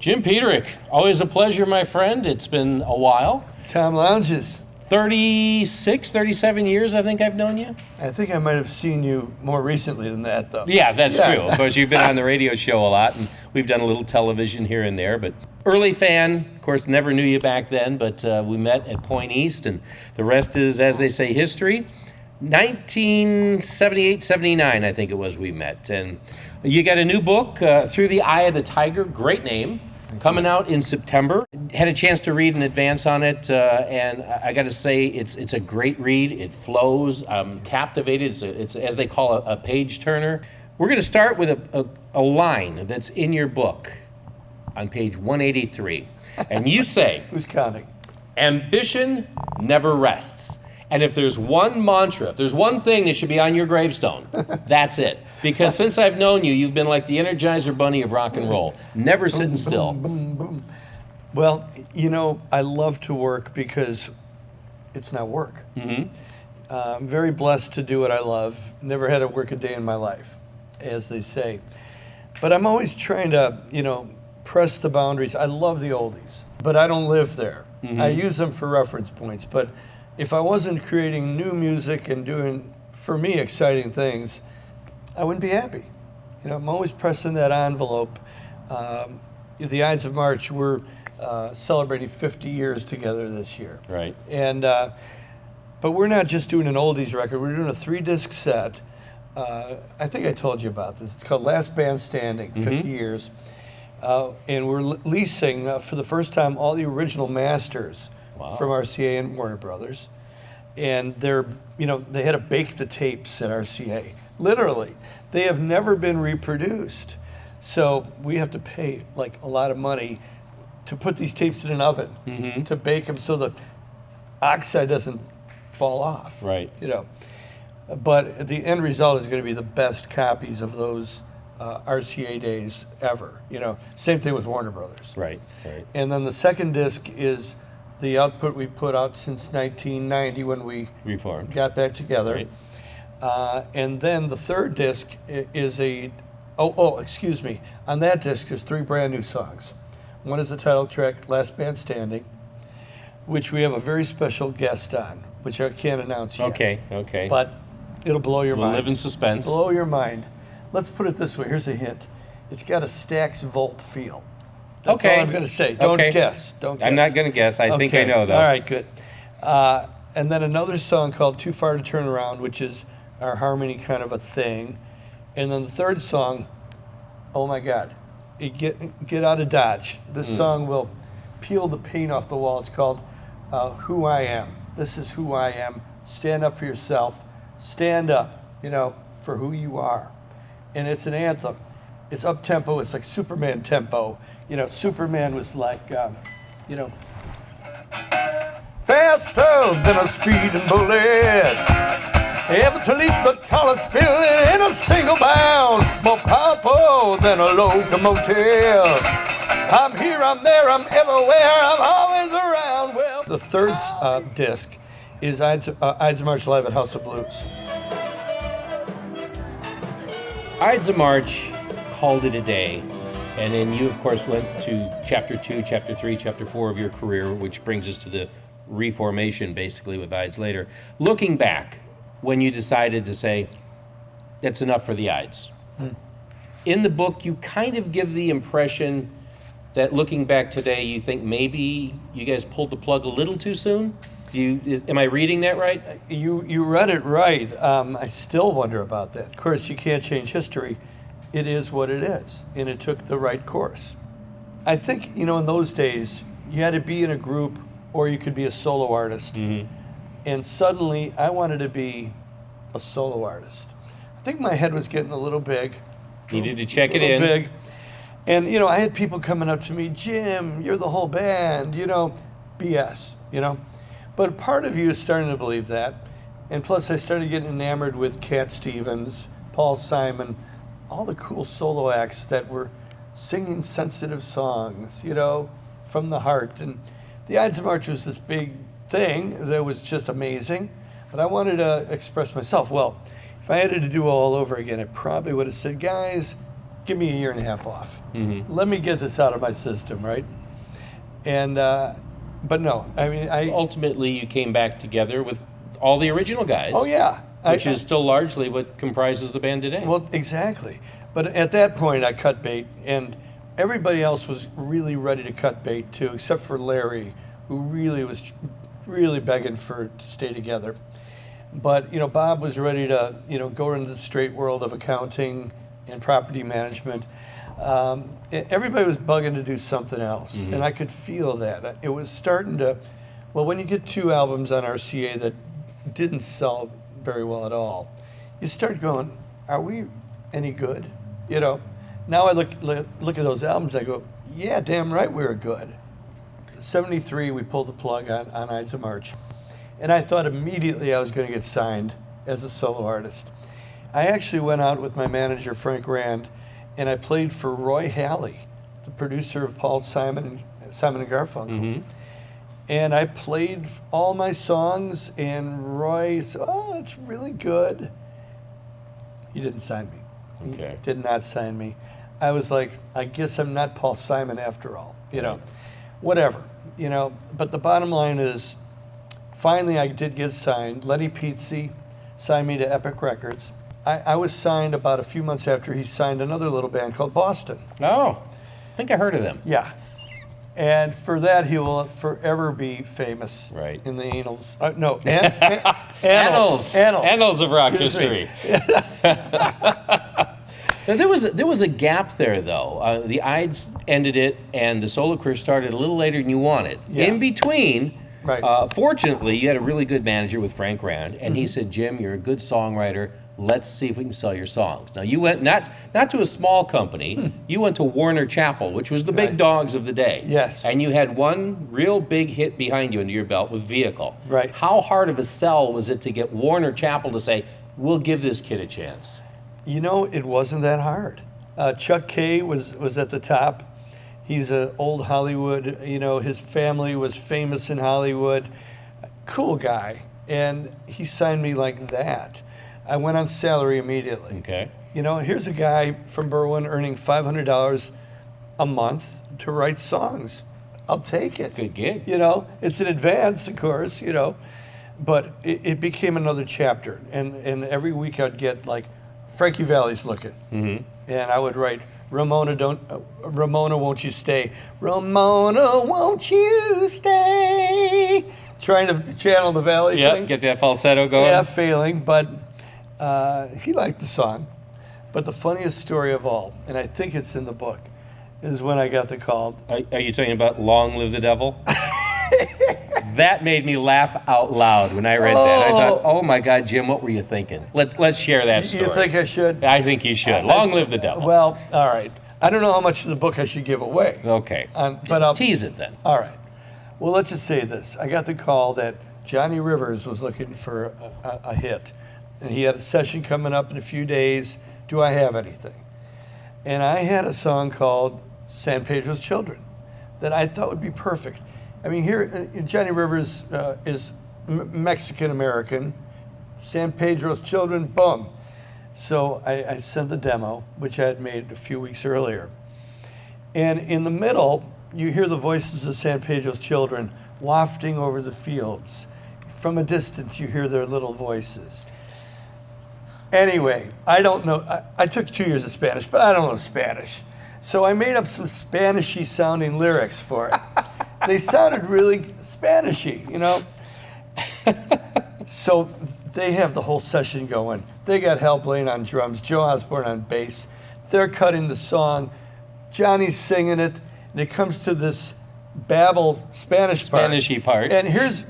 Jim Peterik, always a pleasure, my friend. It's been a while. Tom Lounges. 36, 37 years, I think I've known you. I think I might have seen you more recently than that, though. Yeah, that's true. Of course, you've been on the radio show a lot, and we've done a little television here and there. But early fan, of course, never knew you back then, but we met at Point East, and the rest is, as they say, history. 1978, 79, I think it was we met. And you got a new book, Through the Eye of the Tiger, great name. Coming out in September. Had a chance to read in advance on it, and I got to say, it's a great read. It flows. I'm captivated. It's as they call a page turner. We're going to start with a line that's in your book on page 183, and you say, Who's counting? Ambition never rests. And if there's one mantra, if there's one thing that should be on your gravestone, that's it. Because since I've known you, you've been like the Energizer Bunny of rock and roll, never sitting still. Boom, boom. Well, you know, I love to work because it's not work. Mm-hmm. I'm very blessed to do what I love. Never had to work a day in my life, as they say. But I'm always trying to, press the boundaries. I love the oldies, but I don't live there. Mm-hmm. I use them for reference points, but if I wasn't creating new music and doing, for me, exciting things, I wouldn't be happy. I'm always pressing that envelope. The Ides of March, we're celebrating 50 years together this year. Right. And but we're not just doing an oldies record. We're doing a 3-disc set. I think I told you about this. It's called Last Band Standing, 50 years. And we're releasing, for the first time, all the original masters. Wow. From RCA and Warner Brothers, and they had to bake the tapes at RCA. Literally, they have never been reproduced, so we have to pay like a lot of money to put these tapes in an oven to bake them so the oxide doesn't fall off. Right. But the end result is going to be the best copies of those RCA days ever. Same thing with Warner Brothers. Right. Right. And then the second disc is the output we put out since 1990 when we Reformed. Got back together. Right. And then the third disc is excuse me. On that disc, there's 3 brand new songs. One is the title track, Last Band Standing, which we have a very special guest on, which I can't announce yet. Okay. But it'll blow your mind. We'll live in suspense. Blow your mind. Let's put it this way. Here's a hint. It's got a Stax Volt feel. That's all I'm going to say. Don't guess. I'm not going to guess. I think I know, though. All right, good. And then another song called Too Far to Turn Around, which is our harmony kind of a thing. And then the third song, oh my God, Get Out of Dodge. This song will peel the paint off the wall. It's called Who I Am. This is who I am. Stand up for yourself. Stand up, for who you are. And it's an anthem. It's up-tempo. It's like Superman tempo. Superman was like, faster than a speeding bullet, able to leap the tallest building in a single bound, more powerful than a locomotive. I'm here, I'm there, I'm everywhere, I'm always around. Well, the third disc is Ides of March Live at House of Blues. Ides of March called it a day. And then you, of course, went to chapter 2, chapter 3, chapter 4 of your career, which brings us to the reformation, basically, with Ides later. Looking back, when you decided to say, that's enough for the Ides. In the book, you kind of give the impression that looking back today, you think maybe you guys pulled the plug a little too soon? Am I reading that right? You read it right. I still wonder about that. Of course, you can't change history. It is what it is, and it took the right course. I think, in those days, you had to be in a group or you could be a solo artist. Mm-hmm. And suddenly, I wanted to be a solo artist. I think my head was getting a little big. Needed to check it in. Big. And, I had people coming up to me, Jim, you're the whole band, BS, But part of you is starting to believe that. And plus, I started getting enamored with Cat Stevens, Paul Simon, all the cool solo acts that were singing sensitive songs, from the heart. And the Ides of March was this big thing that was just amazing. But I wanted to express myself. Well, if I had to do it all over again, I probably would have said, guys, give me a year and a half off. Let me get this out of my system, right? And, but no, I mean, Ultimately, you came back together with all the original guys. Oh, yeah. Which is still largely what comprises the band today. Well, exactly. But at that point, I cut bait, and everybody else was really ready to cut bait too, except for Larry, who really was really begging to stay together. But, Bob was ready to, go into the straight world of accounting and property management. Everybody was bugging to do something else, and I could feel that. It was starting to, well, when you get 2 albums on RCA that didn't sell very well at all, you start going, are we any good? Now I look at those albums, I go, yeah, damn right we were good. 73, we pulled the plug on Ides of March. And I thought immediately I was going to get signed as a solo artist. I actually went out with my manager, Frank Rand, and I played for Roy Halley, the producer of Paul Simon and Garfunkel. And I played all my songs, and Roy said, oh, it's really good. He didn't sign me. Okay. He did not sign me. I was like, I guess I'm not Paul Simon after all, whatever, But the bottom line is, finally I did get signed. Lenny Pizzi signed me to Epic Records. I was signed about a few months after he signed another little band called Boston. Oh, I think I heard of them. Yeah. And for that, he will forever be famous in the annals. Annals of rock history. Now, there was a gap there, though. The Ides ended it, and the solo career started a little later than you wanted. Yeah. In between, Right. fortunately, you had a really good manager with Frank Rand, and he said, Jim, you're a good songwriter. Let's see if we can sell your songs. Now, you went not to a small company. You went to Warner Chappell, which was the big dogs of the day. Yes. And you had one real big hit behind you under your belt with Vehicle. Right. How hard of a sell was it to get Warner Chappell to say, we'll give this kid a chance? It wasn't that hard. Chuck Kay was at the top. He's an old Hollywood, his family was famous in Hollywood. Cool guy. And he signed me like that. I went on salary immediately. Okay. Here's a guy from Berwyn earning $500 a month to write songs. I'll take it. Good gig. It's an advance, of course, but it became another chapter. And every week I'd get like, Frankie Valli's looking. And I would write, Ramona, won't you stay? Ramona, won't you stay? Trying to channel the Valley thing. Get that falsetto going. Yeah, failing, but he liked the song. But the funniest story of all, and I think it's in the book, is when I got the call. Are you talking about Long Live the Devil? That made me laugh out loud when I read that. I thought, oh my God, Jim, what were you thinking? Let's share that story. You think I should? I think you should. Long live the devil. Well, all right. I don't know how much of the book I should give away. Okay. But I'll tease it then. All right. Well, let's just say this. I got the call that Johnny Rivers was looking for a hit. And he had a session coming up in a few days. Do I have anything? And I had a song called San Pedro's Children that I thought would be perfect. I mean, here, Johnny Rivers is Mexican-American. San Pedro's Children, boom. So I sent the demo, which I had made a few weeks earlier. And in the middle, you hear the voices of San Pedro's Children wafting over the fields. From a distance, you hear their little voices. Anyway, I don't know. I took 2 years of Spanish, but I don't know Spanish. So I made up some Spanishy sounding lyrics for it. They sounded really Spanishy, So they have the whole session going. They got Hal Blaine on drums, Joe Osborne on bass. They're cutting the song. Johnny's singing it, and it comes to this babble Spanishy part. And here's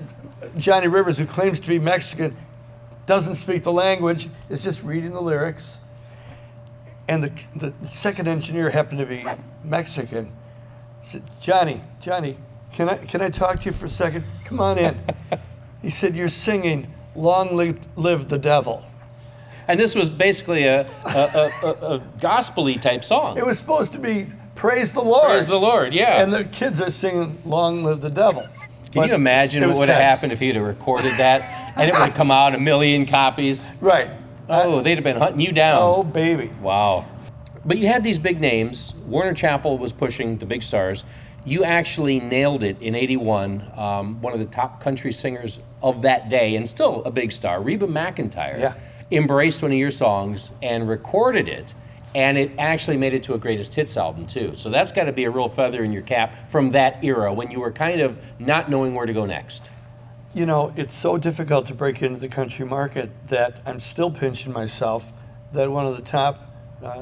Johnny Rivers, who claims to be Mexican, doesn't speak the language, is just reading the lyrics. And the second engineer happened to be Mexican. Said, Johnny, can I talk to you for a second? Come on in. He said, you're singing Long Live the Devil. And this was basically a gospel-y type song. It was supposed to be Praise the Lord. Praise the Lord, yeah. And the kids are singing Long Live the Devil. Can you imagine what would have happened if he'd have recorded that and it would have come out 1 million copies? Right. Oh, they'd have been hunting you down. Oh, baby. Wow. But you had these big names. Warner Chappell was pushing the big stars. You actually nailed it in '81. One of the top country singers of that day, and still a big star, Reba McEntire, embraced one of your songs and recorded it. And it actually made it to a greatest hits album, too. So that's got to be a real feather in your cap from that era when you were kind of not knowing where to go next. You know, it's so difficult to break into the country market that I'm still pinching myself that one of the top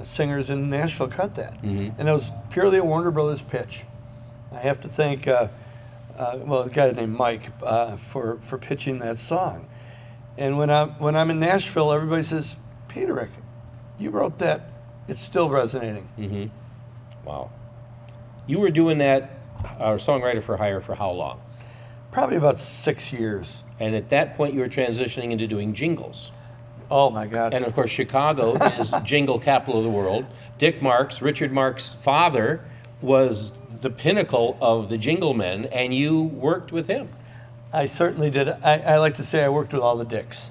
singers in Nashville cut that. And it was purely a Warner Brothers pitch. I have to thank, a guy named Mike for pitching that song. And when I'm in Nashville, everybody says, Peterik, you wrote that. It's still resonating. Wow. You were doing that songwriter for hire for how long? Probably about 6 years. And at that point, you were transitioning into doing jingles. Oh, my God. And, of course, Chicago is jingle capital of the world. Dick Marks, Richard Marks' father, was the pinnacle of the jingle men, and you worked with him. I certainly did. I like to say I worked with all the Dicks.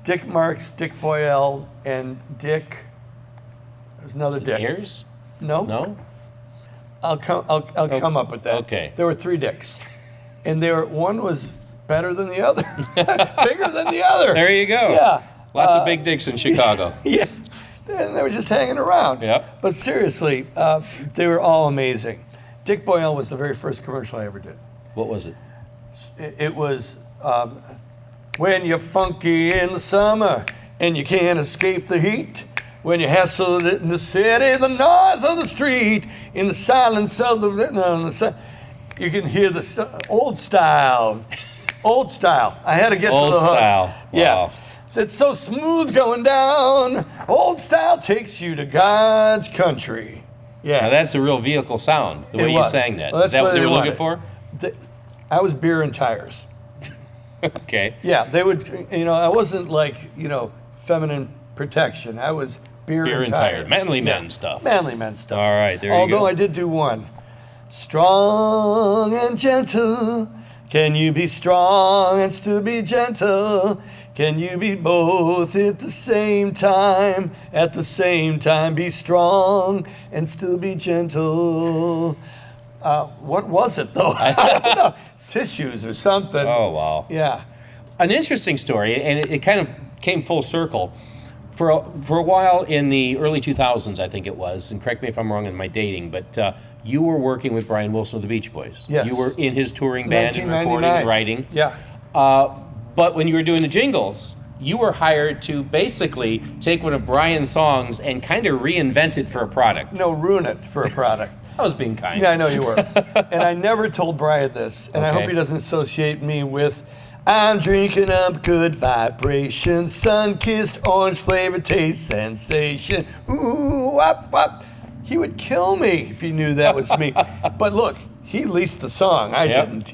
Dick Marks, Dick Boyle, and Dick... There's another Dick. Ears? No. No? I'll come up with that. Okay. There were 3 Dicks. And one was better than the other. Bigger than the other. There you go. Yeah. Lots of big dicks in Chicago. Yeah. And they were just hanging around. Yep. But seriously, they were all amazing. Dick Boyle was the very first commercial I ever did. What was it? It was when you're funky in the summer and you can't escape the heat. When you hustle in the city, the noise of the street, in the silence of you can hear the old style. Old style. I had to get Old to the hook. style. Wow. Yeah. So it's so smooth going down. Old style takes you to God's country. Yeah. Now that's a real vehicle sound, the way you sang that. Well, Is that what they were looking for? I was beer and tires. Okay. Yeah, they would, I wasn't like, feminine protection. I was beer and tires. Manly men stuff. Manly men stuff. All right, there you go. Although I did do one. Strong and gentle. Can you be strong and still be gentle? Can you be both at the same time? At the same time, be strong and still be gentle. What was it, though? I don't know. Tissues or something. Oh, wow. Yeah. An interesting story, and it kind of came full circle. For a while in the early 2000s, I think it was, and correct me if I'm wrong in my dating, but you were working with Brian Wilson of the Beach Boys. Yes. You were in his touring band and recording 1999. and writing. Yeah. But when you were doing the jingles, you were hired to basically take one of Brian's songs and kind of reinvent it for a product. No, ruin it for a product. I was being kind. Yeah, I know you were. And I never told Brian this, and I Okay. hope he doesn't associate me with, I'm drinking up good vibrations, sun-kissed orange flavor taste sensation. Ooh, wop, wop. He would kill me if he knew that was me. But look, he leased the song. I Yep. didn't,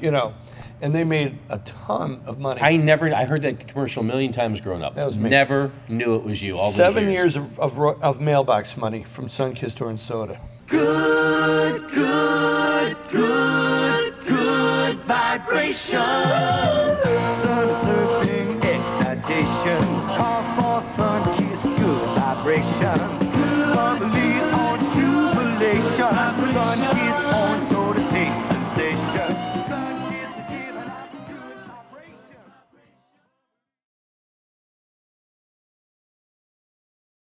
And they made a ton of money. I heard that commercial a million times growing up. That was me. Never knew it was you all those 7 years of mailbox money from sun-kissed orange soda. Good vibrations. Sun surfing excitations call for sun-kissed good vibrations. Bubbly orange jubilation, sun-kissed orange soda taste sensation.